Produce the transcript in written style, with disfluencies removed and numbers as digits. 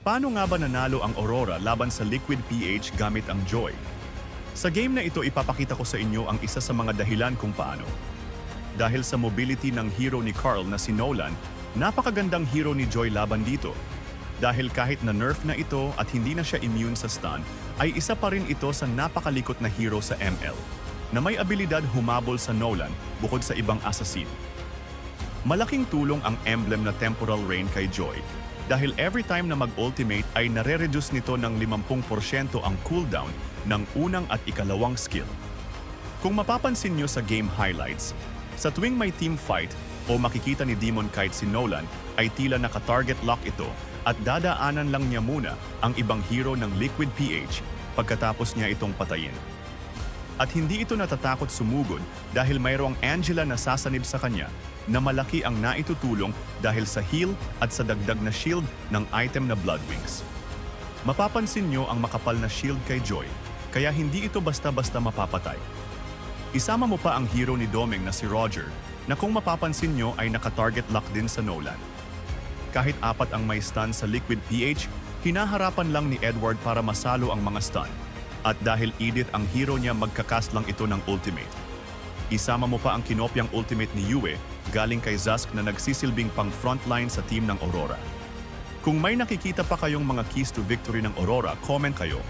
Paano nga ba nanalo ang Aurora laban sa Liquid PH gamit ang Joy? Sa game na ito ipapakita ko sa inyo ang isa sa mga dahilan kung paano. Dahil sa mobility ng hero ni Carl na si Nolan, napakagandang hero ni Joy laban dito. Dahil kahit na nerf na ito at hindi na siya immune sa stun, ay isa pa rin ito sa napakalikot na hero sa ML, na may abilidad humabol sa Nolan bukod sa ibang assassin. Malaking tulong ang emblem na Temporal Rain kay Joy, dahil every time na mag-ultimate ay nare-reduce nito ng 50% ang cooldown ng unang at ikalawang skill. Kung mapapansin nyo sa game highlights, sa tuwing may team fight o makikita ni Demon Kite si Nolan ay tila naka-target lock ito at dadaanan lang niya muna ang ibang hero ng Liquid PH pagkatapos niya itong patayin. At hindi ito natatakot sumugod dahil mayroong Angela na sasanib sa kanya na malaki ang naitutulong dahil sa heal at sa dagdag na shield ng item na Blood Wings. Mapapansin nyo ang makapal na shield kay Joy, kaya hindi ito basta-basta mapapatay. Isama mo pa ang hero ni Domeng na si Roger, na kung mapapansin nyo ay naka-target lock din sa Nolan. Kahit 4 ang may stun sa Liquid PH, hinaharapan lang ni Edward para masalo ang mga stun. At dahil Edith ang hero niya, magkakast lang ito ng ultimate. Isama mo pa ang kinopyang ultimate ni Yue galing kay Zhusk na nagsisilbing pang frontline sa team ng Aurora. Kung may nakikita pa kayong mga keys to victory ng Aurora, comment kayo.